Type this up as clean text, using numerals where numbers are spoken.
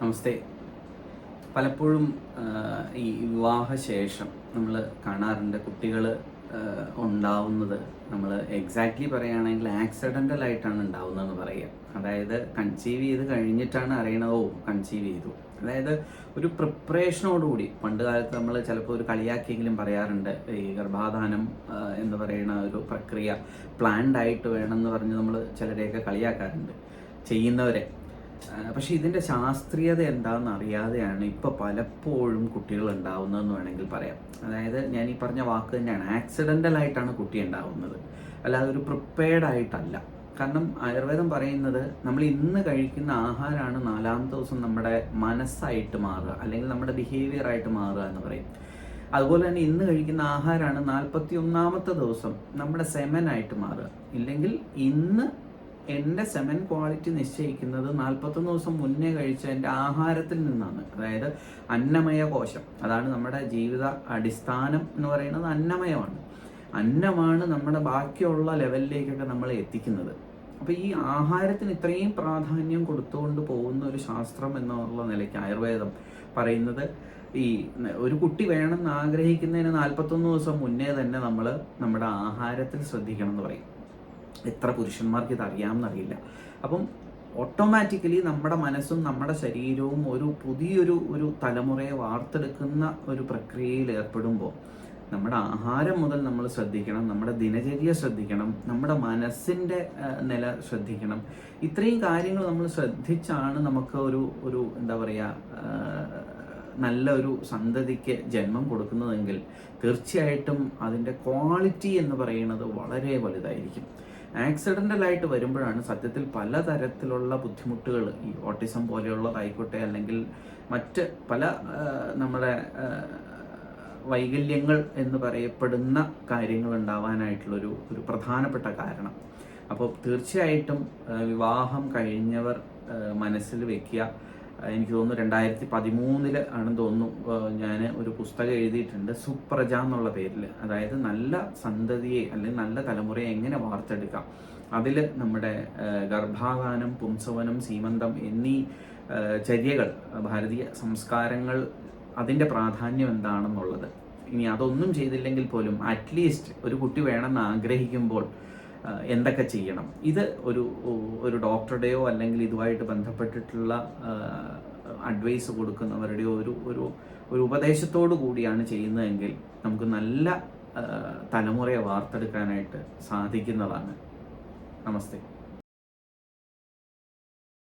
നമസ്തേ. പലപ്പോഴും ഈ വിവാഹശേഷം നമ്മൾ കാണാറുണ്ട് കുട്ടികൾ ഉണ്ടാവുന്നത് നമ്മൾ എക്സാക്ട്ലി പറയുകയാണെങ്കിൽ ആക്സിഡൻ്റൽ ആയിട്ടാണ് ഉണ്ടാവുന്നതെന്ന് പറയുക. അതായത് കൺസീവ് ചെയ്ത് കഴിഞ്ഞിട്ടാണ് അറിയണത് കൺസീവ് ചെയ്തു. അതായത് ഒരു പ്രിപ്പറേഷനോടുകൂടി പണ്ട് കാലത്ത് നമ്മൾ ചിലപ്പോൾ ഒരു കളിയാക്കിയെങ്കിലും പറയാറുണ്ട്, ഈ ഗർഭാധാനം എന്ന് പറയുന്ന ഒരു പ്രക്രിയ പ്ലാൻഡ് ആയിട്ട് വേണമെന്ന് പറഞ്ഞ് നമ്മൾ ചിലരെയൊക്കെ കളിയാക്കാറുണ്ട് ചെയ്യുന്നവരെ. പക്ഷേ ഇതിൻ്റെ ശാസ്ത്രീയത എന്താണെന്ന് അറിയാതെയാണ് ഇപ്പോൾ പലപ്പോഴും കുട്ടികൾ ഉണ്ടാവുന്നതെന്ന് വേണമെങ്കിൽ പറയാം. അതായത് ഞാൻ ഈ പറഞ്ഞ വാക്ക് തന്നെയാണ്, ആക്സിഡൻ്റലായിട്ടാണ് കുട്ടി ഉണ്ടാവുന്നത്, അല്ലാതെ ഒരു പ്രിപ്പയർഡ് ആയിട്ടല്ല. കാരണം ആയുർവേദം പറയുന്നത് നമ്മൾ ഇന്ന് കഴിക്കുന്ന ആഹാരമാണ് 4-ാമത്തെ ദിവസം നമ്മുടെ മനസ്സായിട്ട് മാറുക, അല്ലെങ്കിൽ നമ്മുടെ ബിഹേവിയർ ആയിട്ട് മാറുക എന്ന് പറയും. അതുപോലെ തന്നെ ഇന്ന് കഴിക്കുന്ന ആഹാരമാണ് 41-ാമത്തെ ദിവസം നമ്മുടെ സെമനായിട്ട് മാറുക. ഇല്ലെങ്കിൽ ഇന്ന് എൻ്റെ സെമൻ ക്വാളിറ്റി നിശ്ചയിക്കുന്നത് 41 ദിവസം മുന്നേ കഴിച്ച എൻ്റെ ആഹാരത്തിൽ നിന്നാണ്. അതായത് അന്നമയ കോശം, അതാണ് നമ്മുടെ ജീവിത അടിസ്ഥാനം എന്ന് പറയുന്നത്. അന്നമാണ് നമ്മുടെ ബാക്കിയുള്ള ലെവലിലേക്കൊക്കെ നമ്മളെ എത്തിക്കുന്നത്. അപ്പോൾ ഈ ആഹാരത്തിന് ഇത്രയും പ്രാധാന്യം കൊടുത്തുകൊണ്ട് പോകുന്ന ഒരു ശാസ്ത്രം എന്നുള്ള നിലയ്ക്ക് ആയുർവേദം പറയുന്നത്, ഈ ഒരു കുട്ടി വേണമെന്ന് ആഗ്രഹിക്കുന്നതിന് 41 ദിവസം മുന്നേ തന്നെ നമ്മൾ നമ്മുടെ ആഹാരത്തിൽ ശ്രദ്ധിക്കണം എന്ന് പറയും. എത്ര പുരുഷന്മാർക്ക് ഇത് അറിയാമെന്നറിയില്ല. അപ്പം ഓട്ടോമാറ്റിക്കലി നമ്മുടെ മനസ്സും നമ്മുടെ ശരീരവും ഒരു പുതിയൊരു തലമുറയെ വാർത്തെടുക്കുന്ന ഒരു പ്രക്രിയയിൽ ഏർപ്പെടുമ്പോൾ നമ്മുടെ ആഹാരം മുതൽ നമ്മൾ ശ്രദ്ധിക്കണം, നമ്മുടെ ദിനചര്യ ശ്രദ്ധിക്കണം, നമ്മുടെ മനസ്സിൻ്റെ നില ശ്രദ്ധിക്കണം. ഇത്രയും കാര്യങ്ങൾ നമ്മൾ ശ്രദ്ധിച്ചാണ് നമുക്ക് ഒരു എന്താ പറയുക, നല്ല ഒരു സന്തതിക്ക് ജന്മം കൊടുക്കുന്നതെങ്കിൽ തീർച്ചയായിട്ടും അതിൻ്റെ ക്വാളിറ്റി എന്ന് പറയുന്നത് വളരെ വലുതായിരിക്കും. ആക്സിഡൻ്റലായിട്ട് വരുമ്പോഴാണ് സത്യത്തിൽ പലതരത്തിലുള്ള ബുദ്ധിമുട്ടുകൾ, ഈ ഓട്ടിസം പോലെയുള്ളതായിക്കോട്ടെ, അല്ലെങ്കിൽ മറ്റ് പല നമ്മുടെ വൈകല്യങ്ങൾ എന്ന് പറയപ്പെടുന്ന കാര്യങ്ങൾ ഉണ്ടാവാനായിട്ടുള്ളൊരു പ്രധാനപ്പെട്ട കാരണം. അപ്പോൾ തീർച്ചയായിട്ടും വിവാഹം കഴിഞ്ഞവർ മനസ്സിൽ വയ്ക്കുക. എനിക്ക് തോന്നുന്നു 2013 ആണെന്ന് തോന്നുന്നു ഞാൻ ഒരു പുസ്തകം എഴുതിയിട്ടുണ്ട്, സുപ്രജ എന്നുള്ള പേരിൽ. അതായത് നല്ല സന്തതിയെ അല്ലെങ്കിൽ നല്ല തലമുറയെ എങ്ങനെ വാർത്തെടുക്കാം. അതിൽ നമ്മുടെ ഗർഭാധാനം, പുംസവനം, സീമന്തം എന്നീ ചര്യകൾ, ഭാരതീയ സംസ്കാരങ്ങൾ, അതിൻ്റെ പ്രാധാന്യം എന്താണെന്നുള്ളത്. ഇനി അതൊന്നും ചെയ്തില്ലെങ്കിൽ പോലും അറ്റ്ലീസ്റ്റ് ഒരു കുട്ടി വേണമെന്ന് ആഗ്രഹിക്കുമ്പോൾ എന്തൊക്കെ ചെയ്യണം, ഇത് ഒരു ഡോക്ടറുടെയോ അല്ലെങ്കിൽ ഇതുമായിട്ട് ബന്ധപ്പെട്ടിട്ടുള്ള അഡ്വൈസ് കൊടുക്കുന്നവരുടെയോ ഒരു ഉപദേശത്തോടു കൂടിയാണ് ചെയ്യുന്നതെങ്കിൽ നമുക്ക് നല്ല തലമുറയെ വാർത്തെടുക്കാനായിട്ട് സാധിക്കുന്നതാണ്. നമസ്തേ.